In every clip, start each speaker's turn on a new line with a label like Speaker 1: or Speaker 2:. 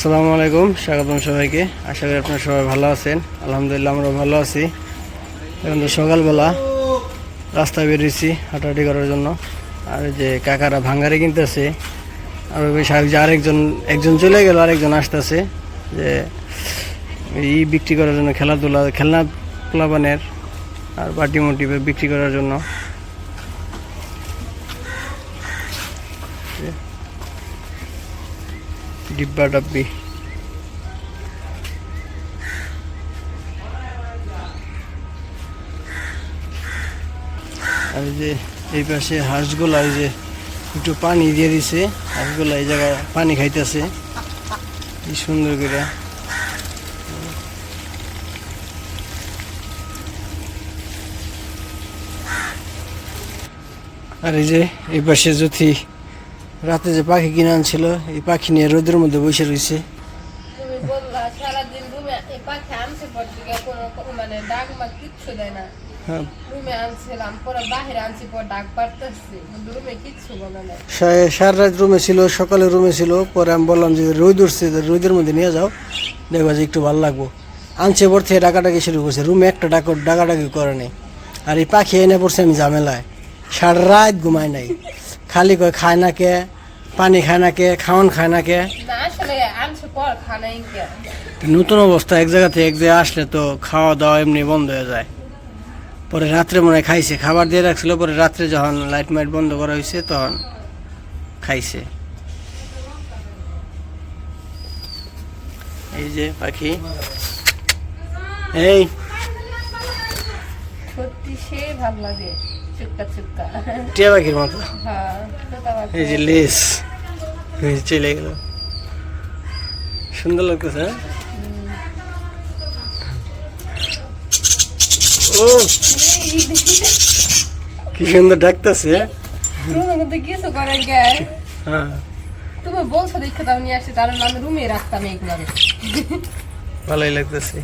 Speaker 1: আসসালামু আলাইকুম, স্বাগতম সবাইকে। আশা করি আপনারা সবাই ভালো আছেন। আলহামদুলিল্লাহ আমরা ভালো আছি। এখন তো সকালবেলা রাস্তায় বেরিয়েছি হাঁটাহাঁটি করার জন্য। আর যে কাকারা ভাঙ্গারি কিনতেছে, আর ওই সাহেব যে একজন চলে গেল, আরেকজন আসতেছে যে এই বিক্রি করার জন্য, খেলনা প্লাবানের আর বাটি মুটি বিক্রি করার জন্য। ডিব্বা ডাব্বি আর যে এই পাশে হাঁসগুলা এই যে একটু পানি দিয়ে দিছে, হাঁসগুলা এই জায়গায় পানি খাইতেছে কি সুন্দর করে। আর এই যে এই পাশে জ্যোতি রাতে যে পাখি কিনে আনছিল, এই পাখি নিয়ে রোদের মধ্যে বসে রয়েছে। সারা রাত রুমে ছিল, সকালে রুমে ছিল। পরে আমি বললাম যে রোদ উঠছে, রোদের মধ্যে নিয়ে যাও, দেখবা যে একটু ভালো লাগবো। আনছে পর থেকে ডাকাডাকি শুরু করছে, রুমে একটা ডাকাডাকি করে নেই। আর এই পাখি এনে পড়ছে আমি ঝামেলায়, সারা রাত ঘুমায় নাই। খালি কয় খায় না কে, পানি খায় না কে, খাওয়ান খায় না কে। নতুন অবস্থা, এক জায়গা থেকে এক জায়গায় আসলে তো খাওয়া দাওয়া এমনি বন্ধ হয়ে যায়। পরে রাত্রে মনে হয় খাইছে, খাবার দিয়ে রাখছিল, পরে রাত্রে যখন লাইট মাইট বন্ধ করা হয়েছে তখন খাইছে। এই যে পাখি, এই টিয়া পাখির মতো, এই যে লেস চলে গেল, সুন্দর লাগতেছে। ও কি সুন্দর ডাকতেছে।
Speaker 2: তুমি বলছো দেখে তাও নিয়ে আসছি, তাহলে আমি রুমে রাখতাম এইগুলো।
Speaker 1: ভালোই লাগতেছে।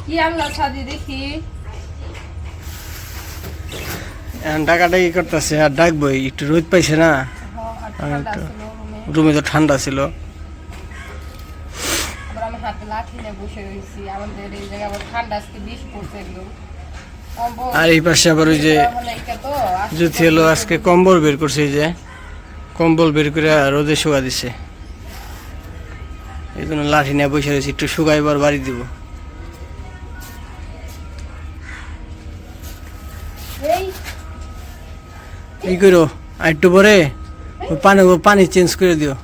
Speaker 2: কি আনলা সাদি দেখি?
Speaker 1: এখন ডাকাডাকি করতেছে, আর ডাকবই, একটু রোদ পাইছে না, রুমে তো ঠান্ডা ছিল। আর এই পাশে আবার ওই যে জ্যোতি হলো আজকে কম্বল বের করছে, এই যে কম্বল বের করে রোদে শুকা দিছে। এই জন্য লাঠি নিয়ে বসে রয়েছে, একটু শুকাইবার বাড়ি দিব। এই করো আর একটু পরে পানি চেঞ্জ করে দিও।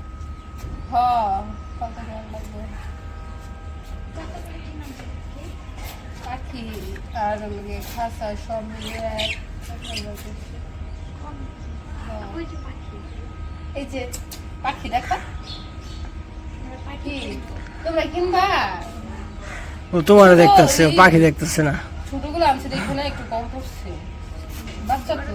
Speaker 2: পাখি দেখা তোমরা কিনবা?
Speaker 1: ও তোমার দেখতেছে, পাখি দেখতেছে না।
Speaker 2: ছোটগুলো আনছে দেখো না, একটু কম পড়ছে। বাচ্চা তো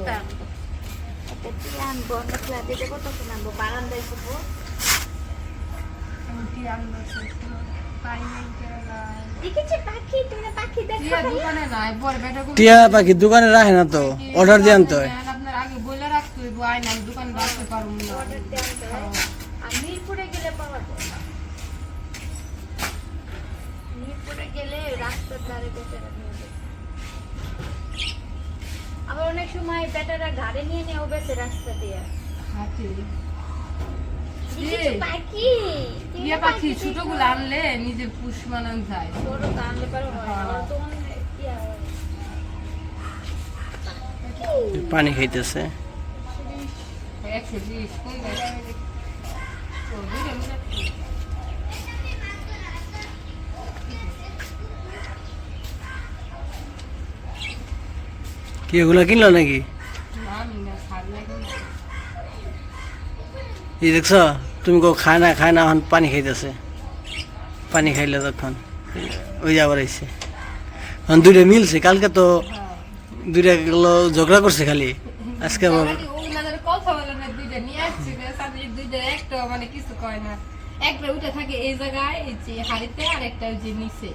Speaker 1: টিয়া পাখি দোকানে রাখে না তো, অর্ডার দিয়ে আনতে হয়।
Speaker 2: আপনার আগে বলে রাখতে হইব, আইন আমি দোকানে রাখতে পারবো না। মিরপুরে গেলে পাওয়া যায়, মিরপুরে গেলে রাস্তার ধারে বসে রাখতে হবে। আবার অনেক সময় বেটারা ঘাড়ে নিয়ে নেও বেশি রাস্তা দিয়ে হাঁটে। পাখি ছোটগুলো আনলে নিজে পুষ মানান যায়, ছোট আনলে পারে
Speaker 1: পানি খাইতেছে। কি এগুলা কিনলো নাকি? এই দেখছ তুমি খায় না এখন পানি খাইতেছে। পানি খাইলে তখন ওই আবার আইছে, এখন দুইটা মিলছে। কালকে তো দুইটা গেলো ঝগড়া করছে খালি, আজকে আবার
Speaker 2: কথা বলে না, দুইটা নিয়ে আসছে, দুইটা একটা মানে কিছু কয় না, একটা উঠে থাকে এই জায়গায় এই যে হাড়িতে, আর একটা ওই যে নিচে।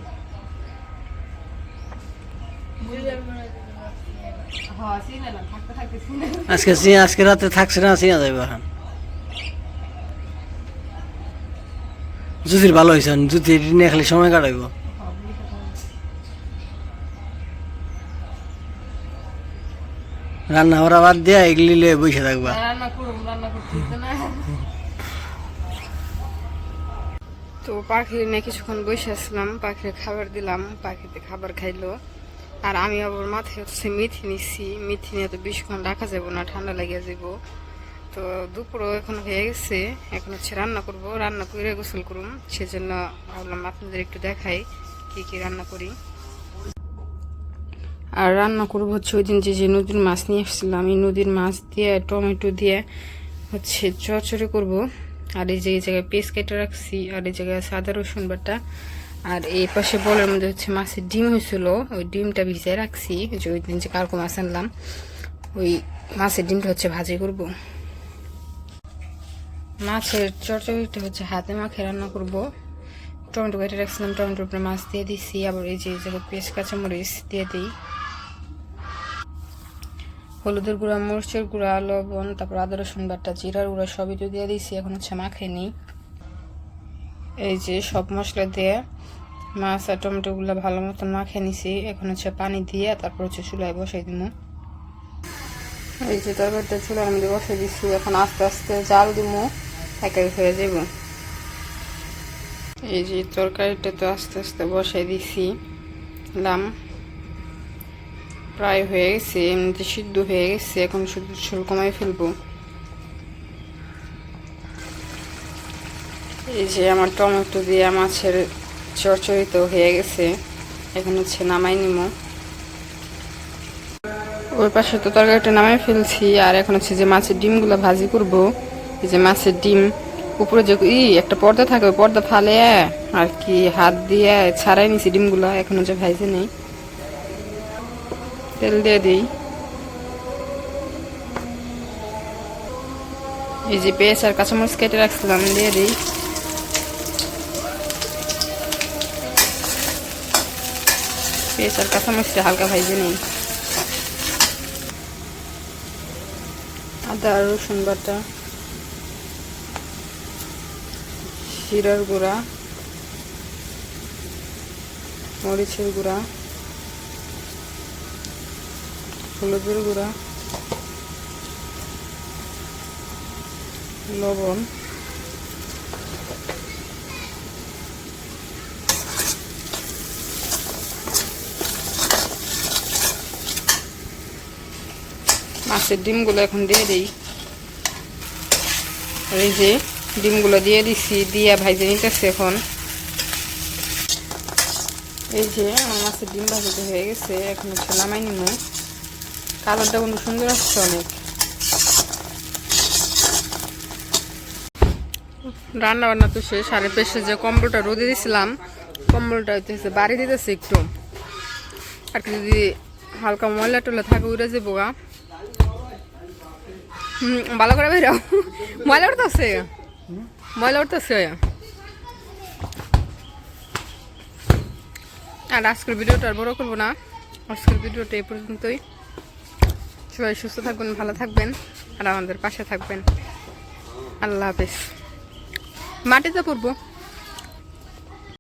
Speaker 1: আজকে রাতে থাকছে না, চিনা যাবে এখন। জুতির ভালো হয়েছে, জুতির নিয়ে খালি সময় কাটাইব। রান্না করা বাদ দিয়া এগুলি লিয়ে বসে থাকবা।
Speaker 2: রান্না করুম, রান্না করতে দিতে না। তো পাখির নিয়ে কিছুক্ষণ বসে আসলাম, পাখির খাবার দিলাম, পাখিতে খাবার খাইলো। আর আমি আবার মাথায় হচ্ছে মেথি নিচ্ছি, মেথি নিয়ে তো বেশিক্ষণ রাখা যাবো না, ঠান্ডা লাগিয়ে যাব। তো দুপুরও এখন হয়ে গেছে, এখন হচ্ছে রান্না করব, রান্না করে গোসল করুম। সেজন্য ভাবলাম আপনাদের একটু দেখাই কি কি রান্না করি। আর রান্না করবো হচ্ছে ওই দিন যে নদীর মাছ নিয়ে এসেছিলাম, এই নদীর মাছ দিয়ে টমেটো দিয়ে হচ্ছে চড়চড়ি করব। আর এই যে এই জায়গায় পেস্ট কেটে রাখছি, আর এই জায়গায় সাদা রসুন বাটা। আর এই পাশে বলের মধ্যে হচ্ছে মাছের ডিম হয়েছিল, ওই ডিমটা ভিজিয়ে রাখছি। যে ওই দিন যে কালকে মাছ আনলাম, ওই মাছের ডিমটা হচ্ছে ভাজি করব। মাছের চড়চড়িটা হচ্ছে হাতে মাখে রান্না করব। টমেটো কেটে রাখছিলাম, টমেটোর উপরে মাছ দিয়ে দিছি। আবার এই যে জায়গায় পেস্ট কাঁচামরিচ দিয়ে দিই, হলুদের গুঁড়া, মরিচের গুঁড়া, লবণ, তারপর আদা রসুন বাটা, জিরার গুঁড়া সবই তো দিয়ে দিয়েছি। এখন হচ্ছে মাখে নিই। এই যে সব মশলা দিয়ে মাছ আর টমেটোগুলো ভালো মতন মাখে নিছি। এখন হচ্ছে পানি দিয়ে তারপর হচ্ছে চুলায় বসাই দিব। এই যে তরকারিটা চুলার মধ্যে বসাই দিচ্ছি, এখন আস্তে আস্তে জাল দিব, একাই হয়ে যাব। এই যে তরকারিটা তো আস্তে আস্তে বসাই দিছি, প্রায় হয়ে গেছে, এমনিতে সিদ্ধ হয়ে গেছে। এখন শুধু ঝোল কমাই ফেলবো। এই যে আমার টমেটো দিয়ে মাছের চড়চড়ি তো হয়ে গেছে, এখন হচ্ছে নামাই নিব। ওই পাশে তো তরকারিটা নামাই ফেলছি। আর এখন হচ্ছে যে মাছের ডিমগুলো ভাজি করব। এই যে মাছের ডিম উপরে যে একটা পর্দা থাকে, ওই পর্দা ফালে আর কি হাত দিয়ে ছাড়াই নিছি ডিমগুলো। এখন হচ্ছে ভাইজে নেই, তেল দিয়ে দিই। এই যে পেঁয়াজ আর কাঁচামরিচ কেটে রাখছিলাম, দিয়ে দিই। পেঁয়াজ আর কাঁচামরিচটা হালকা ভাইজে নেই। আদা আর রসুন বাটা, জিরার গুঁড়া, মরিচের গুঁড়া, হলুদের গুঁড়া, লবণ, মাছের ডিমগুলো এখন দিয়ে দিই। আর এই যে ডিমগুলো দিয়ে দিচ্ছি, দিয়ে ভাইজে নিতেছি এখন। এই যে আমার মাছের ডিম ভাজিতে হয়ে গেছে, এখন হচ্ছে নামাই নিব। কালারটা কিন্তু সুন্দর আসছে অনেক। রান্না বান্না তো শেষ। আর পেশে যে কম্বলটা রোদে দিয়েছিলাম, কম্বলটা হইতেছে বাড়ি দিতেছে একটু। আর কি যদি হালকা ময়লা টলা থাকে উড়ে যাবো গা। ভালো করে বেরাও, ময়লা উঠতেছে, ময়লা উঠতেছে। আর আজকের ভিডিওটা আর বড় করবো না, আজকের ভিডিওটা এই পর্যন্তই। সবাই সুস্থ থাকবেন, ভালো থাকবেন, আর আমাদের পাশে থাকবেন। আল্লাহ হাফেজ। মাটিতে পড়বো।